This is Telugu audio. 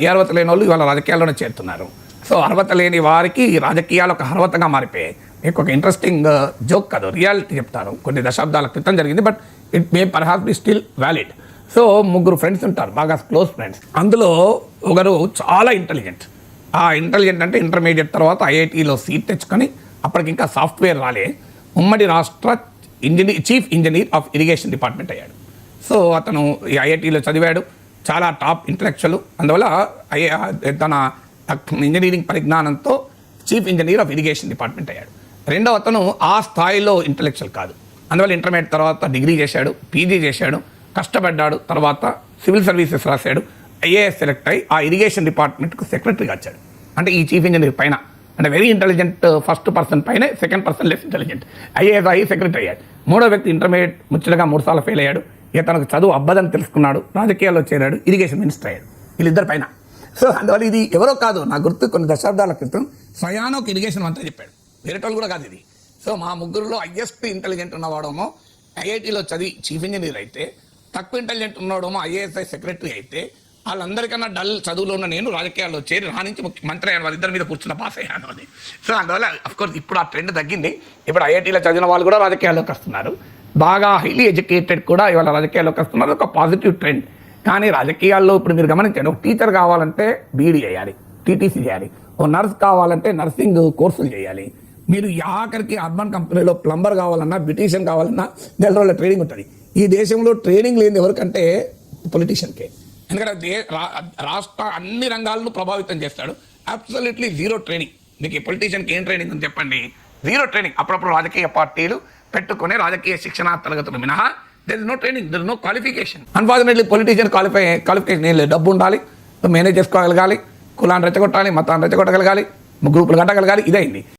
ఏ అర్హత లేని వాళ్ళు ఇవాళ రాజకీయాల్లోనే చేరుతున్నారు. సో అర్హత లేని వారికి రాజకీయాలు ఒక అర్హతగా మారిపోయాయి. మీకు ఒక ఇంట్రెస్టింగ్ జోక్ కాదు, రియాలిటీ చెప్తాను. కొన్ని దశాబ్దాల క్రితం జరిగింది, but it may perhaps B still valid. So ముగ్గురు ఫ్రెండ్స్ ఉంటారు, బాగా క్లోజ్ ఫ్రెండ్స్. అందులో ఒకరు చాలా ఇంటెలిజెంట్. ఆ ఇంటెలిజెంట్ అంటే ఇంటర్మీడియట్ తర్వాత ఐఐటీలో సీట్ తెచ్చుకొని అప్పటికి ఇంకా సాఫ్ట్వేర్ రాలే, ఉమ్మడి రాష్ట్ర chief engineer of irrigation department అయ్యాడు. సో అతను ఈ ఐఐటీలో చదివాడు, చాలా టాప్ ఇంటలెక్చువల్. అందువల్ల తన ఇంజనీరింగ్ పరిజ్ఞానంతో chief engineer of irrigation department అయ్యాడు. రెండవ అతను ఆ స్థాయిలో ఇంటలెక్చువల్ కాదు, అందువల్ల ఇంటర్మీడియట్ తర్వాత డిగ్రీ చేశాడు, పీజీ చేశాడు, కష్టపడ్డాడు. తర్వాత సివిల్ సర్వీసెస్ రాశాడు, ఐఏఎస్ సెలెక్ట్ అయ్యి ఆ ఇరిగేషన్ డిపార్ట్మెంట్కు సెక్రటరీగా వచ్చాడు. అంటే ఈ చీఫ్ ఇంజనీర్ పైన, అంటే వెరీ ఇంటెలిజెంట్ ఫస్ట్ పర్సన్ పైనే second person less intelligent. IAS అయ్యి సెక్రటరీ అయ్యాడు. మూడో వ్యక్తి ఇంటర్మీడియట్ ముచ్చటగా 3 సార్లు ఫెయిల్ అయ్యాడు. ఇక తనకు చదువు అబ్బదని తెలుసుకున్నాడు, రాజకీయాల్లో చేరాడు, ఇరిగేషన్ మినిస్టర్ అయ్యాడు. వీళ్ళిద్దరి పైన. సో అందువల్ల ఇది ఎవరో కాదు, నా గుర్తు కొన్ని దశాబ్దాల క్రితం స్వయాన ఒక ఇరిగేషన్ మంత్రి చెప్పాడు, వేరేటోళ్ళు కూడా కాదు ఇది. సో మా ముగ్గురులో హైయెస్ట్ ఇంటెలిజెంట్ ఉన్నవాడేమో ఐఐటీలో చదివి చీఫ్ ఇంజనీర్ అయితే, తక్కువ ఇంటెలిజెంట్ ఉన్నవాడేమో ఐఏఎస్ఐ సెక్రటరీ అయితే, వాళ్ళందరికన్నా డల్ చదువులో ఉన్న నేను రాజకీయాల్లో చేరి రాణించి మంత్రి అయ్యాను, వాళ్ళిద్దరి మీద కూర్చున్న పాస్ అయ్యాను అని. సో అందువల్ల అఫ్కోర్స్ ఇప్పుడు ఆ ట్రెండ్ తగ్గింది. ఇప్పుడు ఐఐటీలో చదివిన వాళ్ళు కూడా రాజకీయాల్లోకి వస్తున్నారు, బాగా హైలీ ఎడ్యుకేటెడ్ కూడా ఇవాళ రాజకీయాల్లోకి వస్తున్నారు. ఒక పాజిటివ్ ట్రెండ్. కానీ రాజకీయాల్లో ఇప్పుడు మీరు గమనించండి, ఒక టీచర్ కావాలంటే బీఈడీ చేయాలి, టీటీసీ చేయాలి, ఓ నర్స్ కావాలంటే నర్సింగ్ కోర్సులు చేయాలి. మీరు ఆఖరికి అర్బన్ కంపెనీలో ప్లంబర్ కావాలన్నా, బ్యూటీషియన్ కావాలన్నా 4 రోజుల ట్రైనింగ్ ఉంటుంది. ఈ దేశంలో ట్రైనింగ్ లేని ఎవరికంటే పొలిటీషియన్కే. ఎందుకంటే రాష్ట్ర అన్ని రంగాలను ప్రభావితం చేస్తాడు. Absolutely zero training. మీకు ఈ పొలిటీషియన్కి ఏం ట్రైనింగ్ అని చెప్పండి? Zero training. అప్పుడప్పుడు రాజకీయ పార్టీలు పెట్టుకునే రాజకీయ శిక్షణ తరగతులు మినహా there is no training, there is no qualification. Unfortunately politician qualification ఏం లేదు. డబ్బు ఉండాలి, మేనేజ్ చేసుకోగలగాలి, కులాన్ని రెచ్చగొట్టాలి, మతాన్ని రెచ్చగొట్టగలగాలి, గ్రూపులు కట్టగలగాలి, ఇదైంది.